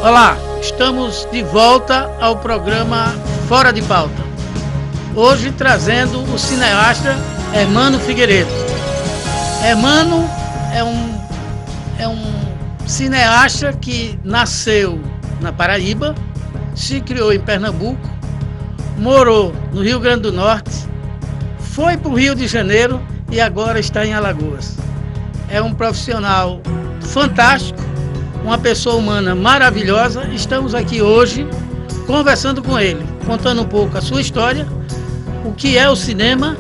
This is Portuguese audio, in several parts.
Olá, estamos de volta ao programa Fora de Pauta. Hoje trazendo o cineasta Hermano Figueiredo. Hermano é um cineasta que nasceu na Paraíba, se criou em Pernambuco, morou no Rio Grande do Norte, foi para o Rio de Janeiro e agora está em Alagoas. É um profissional fantástico, uma pessoa humana maravilhosa. Estamos aqui hoje conversando com ele, contando um pouco a sua história, o que é o cinema,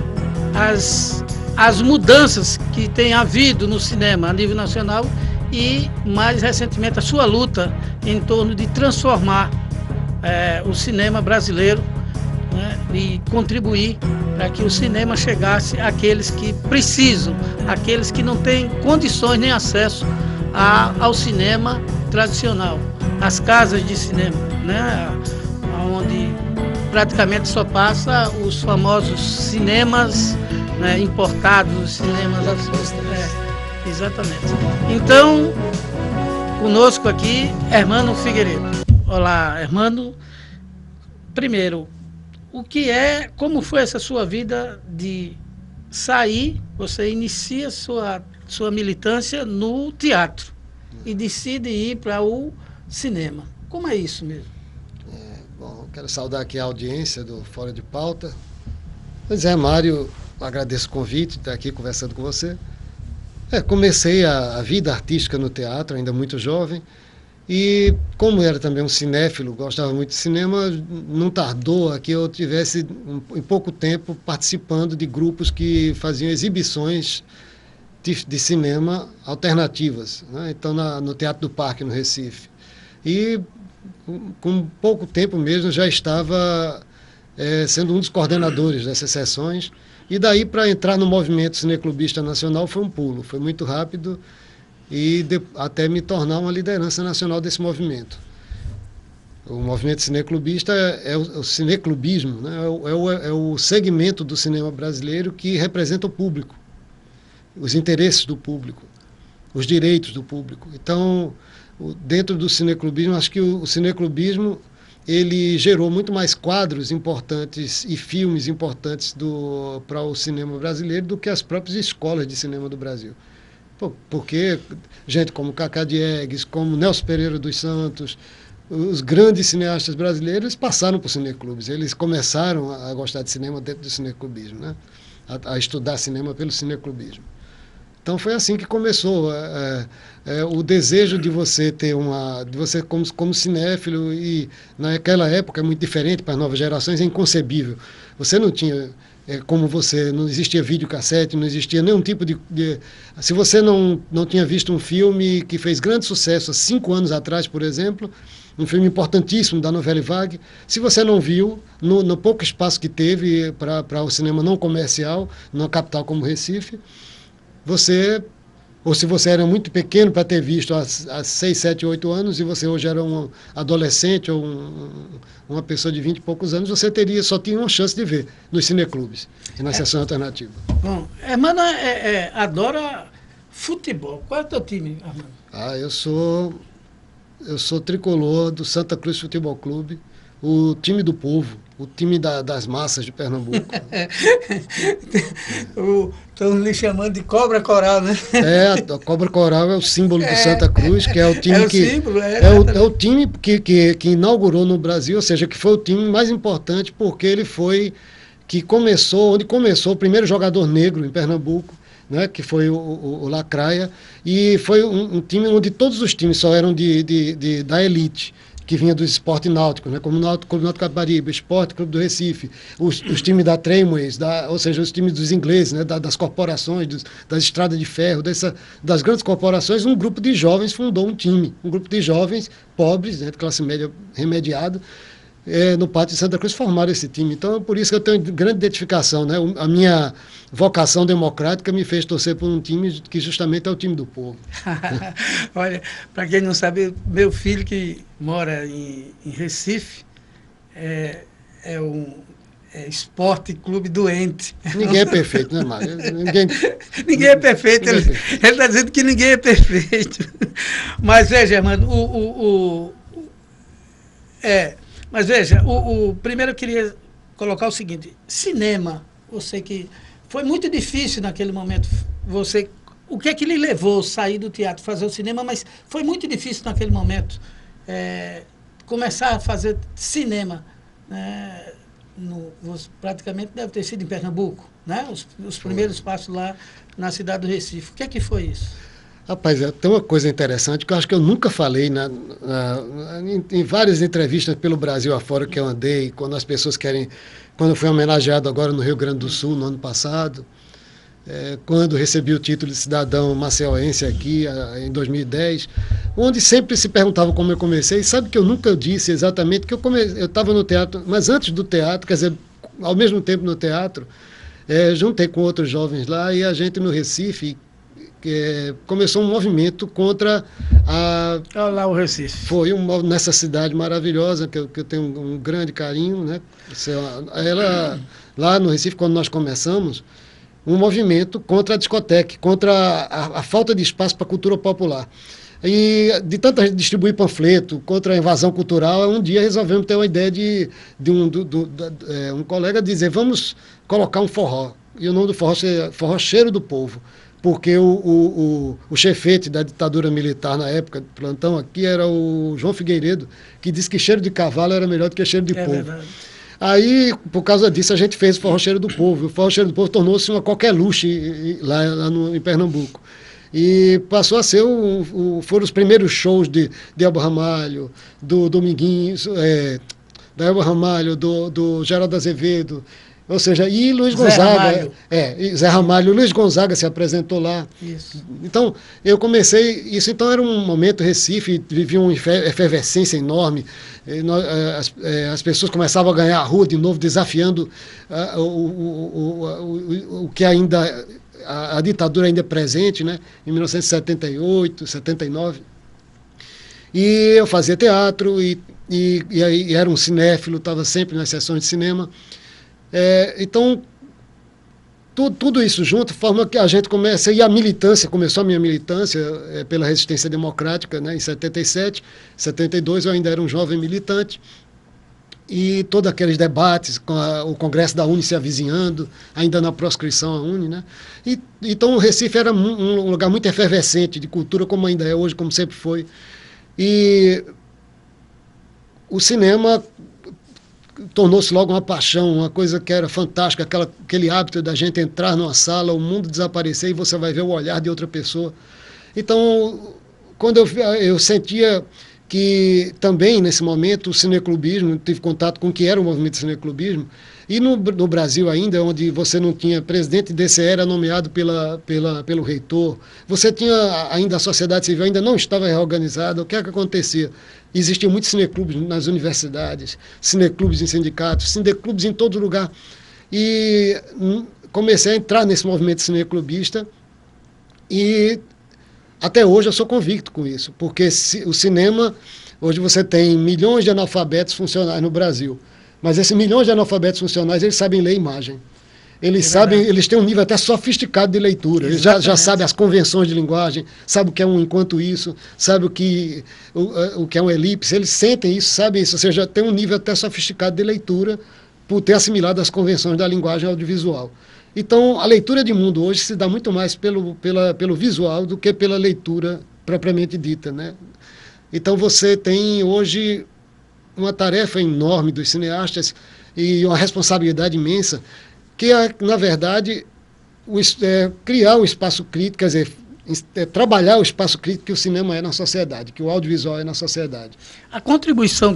as mudanças que tem havido no cinema a nível nacional e, mais recentemente, a sua luta em torno de transformar o cinema brasileiro, né, e contribuir para que o cinema chegasse àqueles que precisam, àqueles que não têm condições nem acesso ao cinema tradicional, às casas de cinema, né, onde praticamente só passa os famosos cinemas, né, importados, os cinemas exatamente. Então, conosco aqui, Hermano Figueiredo. Olá, Hermano. Primeiro, como foi essa sua vida de sair, você inicia sua militância no teatro e decide ir para o cinema. Como é isso mesmo? Bom, quero saudar aqui a audiência do Fora de Pauta. Pois é, Mário, agradeço o convite de estar aqui conversando com você. Comecei a vida artística no teatro, ainda muito jovem, e como era também um cinéfilo, gostava muito de cinema, não tardou a que eu tivesse, em pouco tempo, participando de grupos que faziam exibições de cinema alternativas, né? Então, no Teatro do Parque, no Recife. E, com pouco tempo mesmo, já estava sendo um dos coordenadores dessas sessões. E daí, para entrar no movimento cineclubista nacional, foi um pulo, foi muito rápido, e até me tornar uma liderança nacional desse movimento. O movimento cineclubista é o cineclubismo, né? É o segmento do cinema brasileiro que representa o público, os interesses do público, os direitos do público. Então, dentro do cineclubismo, acho que o cineclubismo ele gerou muito mais quadros importantes e filmes importantes para o cinema brasileiro do que as próprias escolas de cinema do Brasil. Porque gente como Cacá Diegues, como Nelson Pereira dos Santos, os grandes cineastas brasileiros passaram por cineclubes. Eles começaram a gostar de cinema dentro do cineclubismo, né? A estudar cinema pelo cineclubismo. Então foi assim que começou o desejo de você ter de você como cinéfilo, e naquela época é muito diferente para as novas gerações, é inconcebível. Você não tinha não existia videocassete, não existia nenhum tipo se você não tinha visto um filme que fez grande sucesso há 5 anos atrás, por exemplo, um filme importantíssimo da Novelle Vague, se você não viu, no pouco espaço que teve para o cinema não comercial, numa capital como Recife, ou se você era muito pequeno para ter visto há 6, 7, 8 anos, e você hoje era um adolescente ou uma pessoa de 20 e poucos anos, você só tinha uma chance de ver nos cineclubes e na sessão alternativa. Bom, Hermano adora futebol. Qual é o teu time, Hermano? Eu sou tricolor do Santa Cruz Futebol Clube, o time do povo, o time das massas de Pernambuco. Estão lhe chamando de Cobra Coral, né? A Cobra Coral é o símbolo do Santa Cruz, que é o time o time que inaugurou no Brasil, ou seja, que foi o time mais importante, porque ele foi onde começou o primeiro jogador negro em Pernambuco, né, que foi o Lacraia, e foi um time onde todos os times só eram da elite, que vinha dos esportes náuticos, né, como o Clube Náutico Capibaribe, Esporte Clube do Recife, os times da Tramways, ou seja, os times dos ingleses, né, das corporações, das estradas de ferro, das grandes corporações. Um grupo de jovens fundou um grupo de jovens pobres, né, de classe média remediada, no Pátio de Santa Cruz, formaram esse time. Então, é por isso que eu tenho grande identificação, né? A minha vocação democrática me fez torcer por um time que justamente é o time do povo. Olha, para quem não sabe, meu filho que mora em Recife é Esporte Clube Doente. Ninguém é perfeito, né, Mário? Ninguém é perfeito. Ele está dizendo que ninguém é perfeito. Mas veja, Hermano, Mas veja, primeiro eu queria colocar o seguinte: cinema, você que foi muito difícil naquele momento, o que é que lhe levou a sair do teatro, fazer o cinema, mas foi muito difícil naquele momento começar a fazer cinema, né, praticamente deve ter sido em Pernambuco, né? Os primeiros passos lá na cidade do Recife. O que é que foi isso? Rapaz, tem uma coisa interessante que eu acho que eu nunca falei em várias entrevistas pelo Brasil afora que eu andei, quando as pessoas quando eu fui homenageado agora no Rio Grande do Sul, no ano passado, quando recebi o título de cidadão maceiense aqui, em 2010, onde sempre se perguntava como eu comecei. Sabe que eu nunca disse exatamente que eu estava no teatro, mas antes do teatro, quer dizer, ao mesmo tempo no teatro, juntei com outros jovens lá e a gente no Recife começou um movimento contra Olha lá o Recife. Foi nessa cidade maravilhosa, que eu tenho um grande carinho, né? Lá no Recife, quando nós começamos, um movimento contra a discoteca, contra a falta de espaço para a cultura popular. E de tanta gente distribuir panfleto contra a invasão cultural, um dia resolvemos ter uma ideia de um colega dizer: vamos colocar um forró. E o nome do forró é Forró Cheiro do Povo. Porque o chefete da ditadura militar na época, do plantão aqui, era o João Figueiredo, que disse que cheiro de cavalo era melhor do que cheiro de povo. Verdade. Aí, por causa disso, a gente fez o Forró Cheiro do Povo. O Forró Cheiro do Povo tornou-se uma qualquer luxo lá em Pernambuco. E passou a ser foram os primeiros shows de Elba Ramalho, do Dominguinhos, da Elba Ramalho, do Geraldo Azevedo. Ou seja, e Luiz Gonzaga. Zé Ramalho. Luiz Gonzaga se apresentou lá. Isso. Então, eu comecei. Isso então era um momento, Recife vivia uma efervescência enorme. As pessoas começavam a ganhar a rua de novo, desafiando o que ainda. A ditadura ainda é presente, né? Em 1978, 79. E eu fazia teatro e era um cinéfilo, estava sempre nas sessões de cinema. Então, tudo isso junto forma que a gente começa, e começou a minha militância pela resistência democrática, né, em 77, 72 eu ainda era um jovem militante, e todos aqueles debates, com o Congresso da UNE se avizinhando, ainda na proscrição à UNE, né, então o Recife era um lugar muito efervescente de cultura, como ainda é hoje, como sempre foi, e o cinema tornou-se logo uma paixão, uma coisa que era fantástica, aquele hábito da gente entrar numa sala, o mundo desaparecer e você vai ver o olhar de outra pessoa. Então, quando eu sentia que também, nesse momento, o cineclubismo, tive contato com o que era o movimento de cineclubismo, e no Brasil ainda, onde você não tinha presidente de DCE, era nomeado pelo reitor, você tinha ainda a sociedade civil, ainda não estava reorganizada, o que é que acontecia? Existiam muitos cineclubes nas universidades, cineclubes em sindicatos, cineclubes em todo lugar. E comecei a entrar nesse movimento cineclubista e até hoje eu sou convicto com isso, porque o cinema, hoje você tem milhões de analfabetos funcionais no Brasil, mas esses milhões de analfabetos funcionais, eles sabem ler imagem. Eles têm um nível até sofisticado de leitura. Eles já sabem as convenções de linguagem, sabem o que é um enquanto isso, sabem o que é um elipse. Eles sentem isso, sabem isso. Ou seja, tem um nível até sofisticado de leitura por ter assimilado as convenções da linguagem audiovisual. Então, a leitura de mundo hoje se dá muito mais pelo visual do que pela leitura propriamente dita, né? Então, você tem hoje uma tarefa enorme dos cineastas e uma responsabilidade imensa, que é, na verdade, criar um espaço crítico, quer dizer, trabalhar o espaço crítico que o cinema é na sociedade, que o audiovisual é na sociedade. A contribuição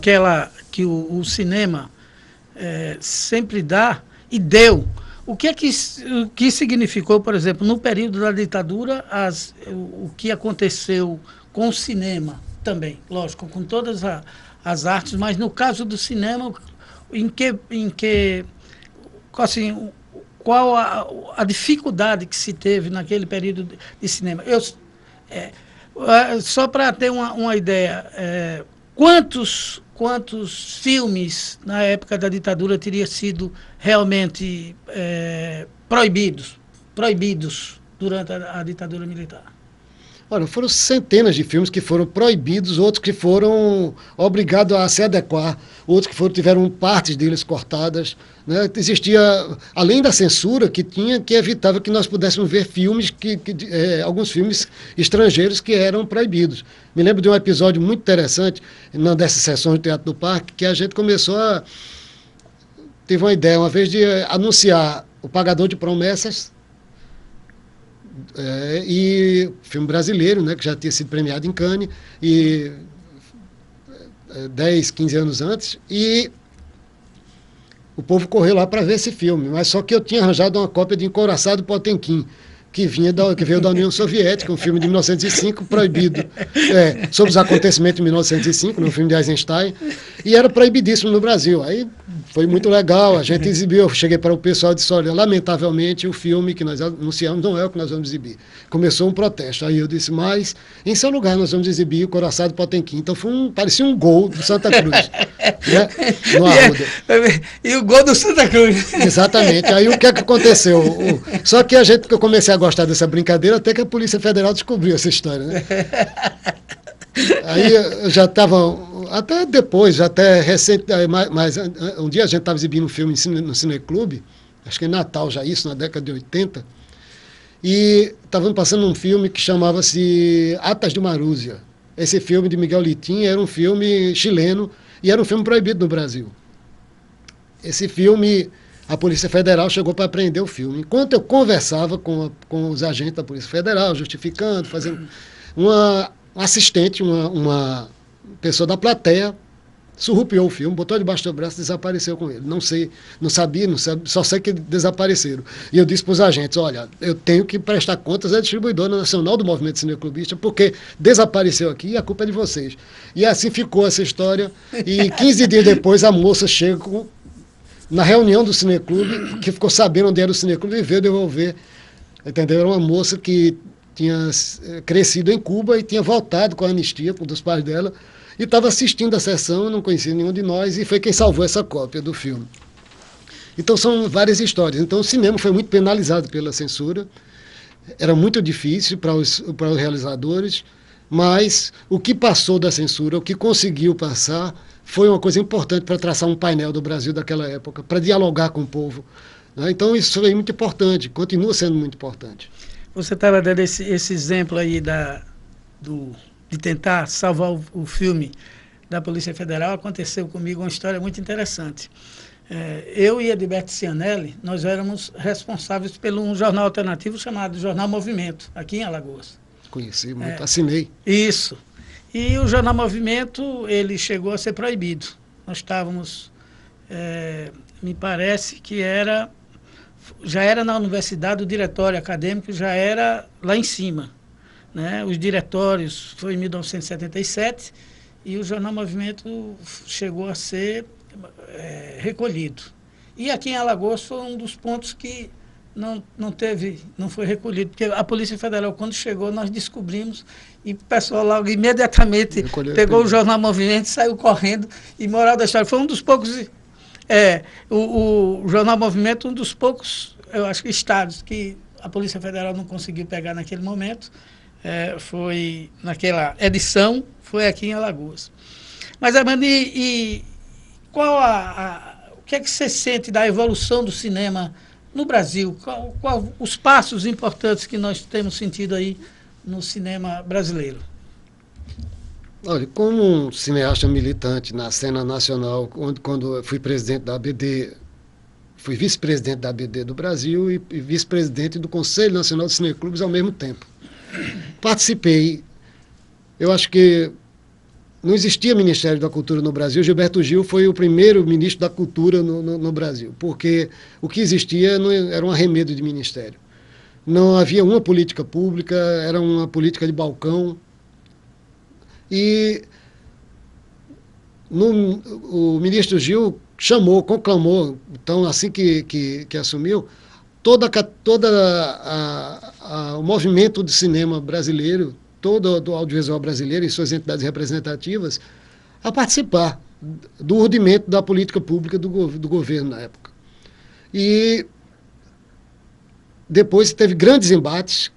que o cinema sempre dá e deu, o que significou, por exemplo, no período da ditadura, o que aconteceu com o cinema também, lógico, com todas as artes, mas no caso do cinema, assim, qual a dificuldade que se teve naquele período de cinema? Só para ter uma ideia, quantos filmes na época da ditadura teriam sido realmente proibidos durante a ditadura militar? Olha, foram centenas de filmes que foram proibidos, outros que foram obrigados a se adequar, outros que tiveram partes deles cortadas, né? Existia, além da censura que tinha, que evitava que nós pudéssemos ver filmes, alguns filmes estrangeiros que eram proibidos. Me lembro de um episódio muito interessante, numa dessas sessões do Teatro do Parque, que a gente teve uma ideia uma vez de anunciar O Pagador de Promessas, e filme brasileiro, né, que já tinha sido premiado em Cannes, e 10, 15 anos antes, e o povo correu lá para ver esse filme, mas só que eu tinha arranjado uma cópia de Encouraçado Potemkin, que veio da União Soviética, um filme de 1905, proibido, sobre os acontecimentos de 1905, no filme de Eisenstein, e era proibidíssimo no Brasil. Aí foi muito legal, a gente exibiu, eu cheguei para o pessoal e disse, olha, lamentavelmente o filme que nós anunciamos não é o que nós vamos exibir. Começou um protesto, aí eu disse, mas em seu lugar nós vamos exibir o Encouraçado Potemkin. Então parecia um gol do Santa Cruz, né, no Arruda. E o gol do Santa Cruz. Exatamente, aí o que é que aconteceu? Só que eu comecei a gostar dessa brincadeira até que a Polícia Federal descobriu essa história, né? Aí eu já estava, até depois, até recente, mas um dia a gente estava exibindo um filme no Cineclube, acho que em Natal já isso, na década de 80, e estávamos passando um filme que chamava-se Atas de Marúzia. Esse filme de Miguel Litín era um filme chileno e era um filme proibido no Brasil. Esse filme, a Polícia Federal chegou para prender o filme. Enquanto eu conversava com os agentes da Polícia Federal, justificando, fazendo uma assistente, uma pessoa da plateia, surrupiou o filme, botou debaixo do braço e desapareceu com ele. Não sei, não sabia, só sei que desapareceram. E eu disse para os agentes, olha, eu tenho que prestar contas à distribuidora nacional do Movimento Cineclubista, porque desapareceu aqui e a culpa é de vocês. E assim ficou essa história. E 15 dias depois a moça chega na reunião do Cineclube, que ficou sabendo onde era o Cineclube e veio devolver. Entendeu? Era uma moça que tinha crescido em Cuba e tinha voltado com a anistia dos pais dela e estava assistindo a sessão, não conhecia nenhum de nós, e foi quem salvou essa cópia do filme. Então são várias histórias. Então o cinema foi muito penalizado pela censura, era muito difícil para os realizadores, mas o que passou da censura, o que conseguiu passar, foi uma coisa importante para traçar um painel do Brasil daquela época, para dialogar com o povo, né? Então isso foi muito importante, continua sendo muito importante. Você estava dando esse exemplo aí de tentar salvar o filme da Polícia Federal. Aconteceu comigo uma história muito interessante. Eu e Edilberto Cianelli, nós éramos responsáveis por um jornal alternativo chamado Jornal Movimento, aqui em Alagoas. Conheci muito, assinei. Isso. E o Jornal Movimento, ele chegou a ser proibido. Nós estávamos, me parece que já era na universidade, o diretório acadêmico já era lá em cima, né? Os diretórios foi em 1977 e o Jornal Movimento chegou a ser recolhido. E aqui em Alagoas foi um dos pontos que não foi recolhido, porque a Polícia Federal, quando chegou, nós descobrimos e o pessoal logo imediatamente pegou o Jornal Movimento e saiu correndo. E moral da história, foi um dos poucos... o Jornal Movimento, um dos poucos, eu acho que estados que a Polícia Federal não conseguiu pegar naquele momento, foi naquela edição, foi aqui em Alagoas. Mas, Armando, qual o que é que você sente da evolução do cinema no Brasil? Qual os passos importantes que nós temos sentido aí no cinema brasileiro? Olha, como um cineasta militante na cena nacional, quando eu fui presidente da ABD, fui vice-presidente da ABD do Brasil e vice-presidente do Conselho Nacional de Cineclubes ao mesmo tempo. Participei, eu acho que não existia Ministério da Cultura no Brasil. Gilberto Gil foi o primeiro ministro da Cultura no Brasil, porque o que existia era um arremedo de ministério. Não havia uma política pública, era uma política de balcão. E o ministro Gil conclamou, então assim que assumiu, o movimento de cinema brasileiro, todo do audiovisual brasileiro e suas entidades representativas, a participar do urdimento da política pública do governo na época. E depois teve grandes embates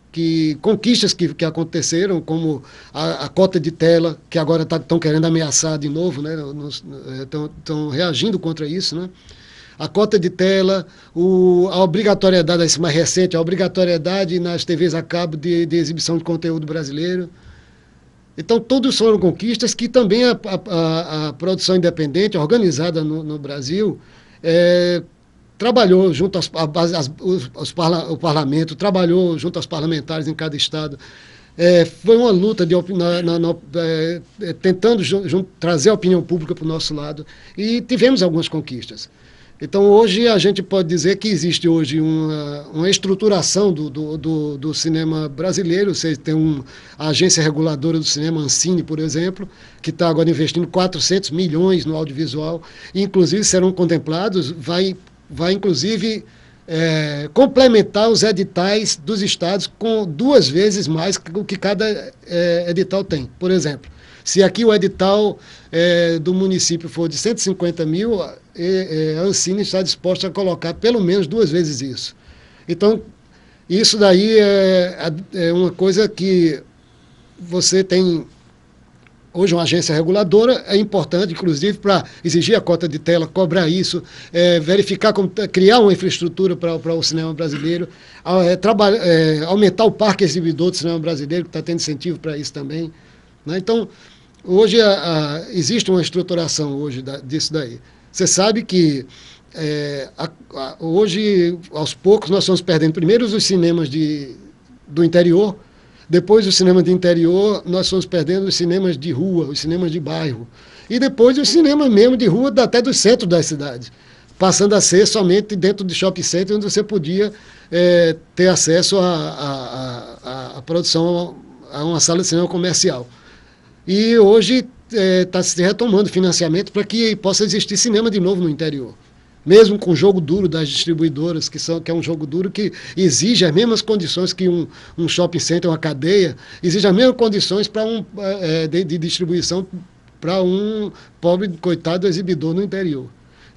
conquistas que aconteceram, como a cota de tela, que agora estão querendo ameaçar de novo, né? Estão reagindo contra isso, né? A cota de tela, a obrigatoriedade, esse mais recente, a obrigatoriedade nas TVs a cabo de exibição de conteúdo brasileiro. Então, todos foram conquistas que também a produção independente, organizada no Brasil, trabalhou junto ao parlamento, trabalhou junto aos parlamentares em cada estado. Foi uma luta tentando trazer a opinião pública para o nosso lado, e tivemos algumas conquistas. Então, hoje, a gente pode dizer que existe hoje uma estruturação do cinema brasileiro. Você tem a agência reguladora do cinema, Ancine, por exemplo, que está agora investindo 400 milhões no audiovisual, e, inclusive, serão contemplados, vai inclusive, complementar os editais dos estados com 2 vezes mais do que cada edital tem. Por exemplo, se aqui o edital do município for de 150 mil, a Ancine está disposta a colocar pelo menos 2 vezes isso. Então, isso daí é uma coisa que você tem hoje uma agência reguladora, é importante, inclusive, para exigir a cota de tela, cobrar isso, verificar, criar uma infraestrutura para o cinema brasileiro, aumentar o parque exibidor do cinema brasileiro, que está tendo incentivo para isso também, né? Então, hoje existe uma estruturação hoje disso daí. Você sabe que hoje, aos poucos, nós estamos perdendo primeiro os cinemas do interior. Depois do cinema de interior, nós fomos perdendo os cinemas de rua, os cinemas de bairro. E depois os cinemas mesmo de rua, até do centro da cidade, passando a ser somente dentro de shopping center, onde você podia ter acesso à produção, a uma sala de cinema comercial. E hoje está se retomando financiamento para que possa existir cinema de novo no interior. Mesmo com o jogo duro das distribuidoras, que é um jogo duro que exige as mesmas condições que um shopping center, uma cadeia, exige as mesmas condições de distribuição para um pobre, coitado exibidor no interior.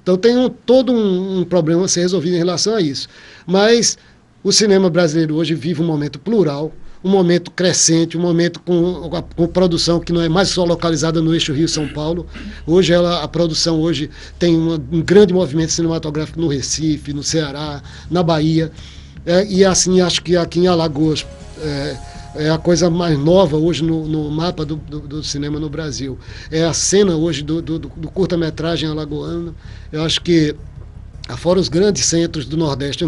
Então tem todo um problema a ser resolvido em relação a isso. Mas o cinema brasileiro hoje vive um momento plural, um momento crescente, um momento com produção que não é mais só localizada no eixo Rio-São Paulo. Hoje a produção hoje tem um grande movimento cinematográfico no Recife, no Ceará, na Bahia. E assim, acho que aqui em Alagoas é a coisa mais nova hoje no mapa do cinema no Brasil. É a cena hoje do curta-metragem alagoano. Eu acho que, fora os grandes centros do Nordeste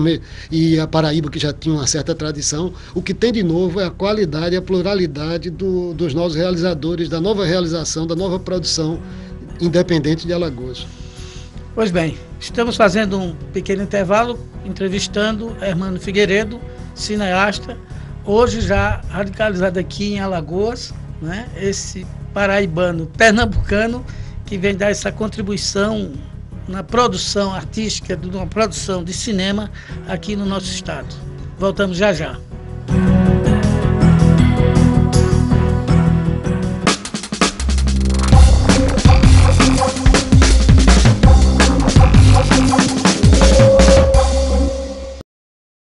e a Paraíba, que já tinha uma certa tradição, o que tem de novo é a qualidade e a pluralidade dos novos realizadores, da nova realização, da nova produção independente de Alagoas. Pois bem, estamos fazendo um pequeno intervalo, entrevistando Hermano Figueiredo, cineasta, hoje já radicalizado aqui em Alagoas, né? Esse paraibano pernambucano que vem dar essa contribuição na produção artística, numa produção de cinema aqui no nosso estado. Voltamos já já.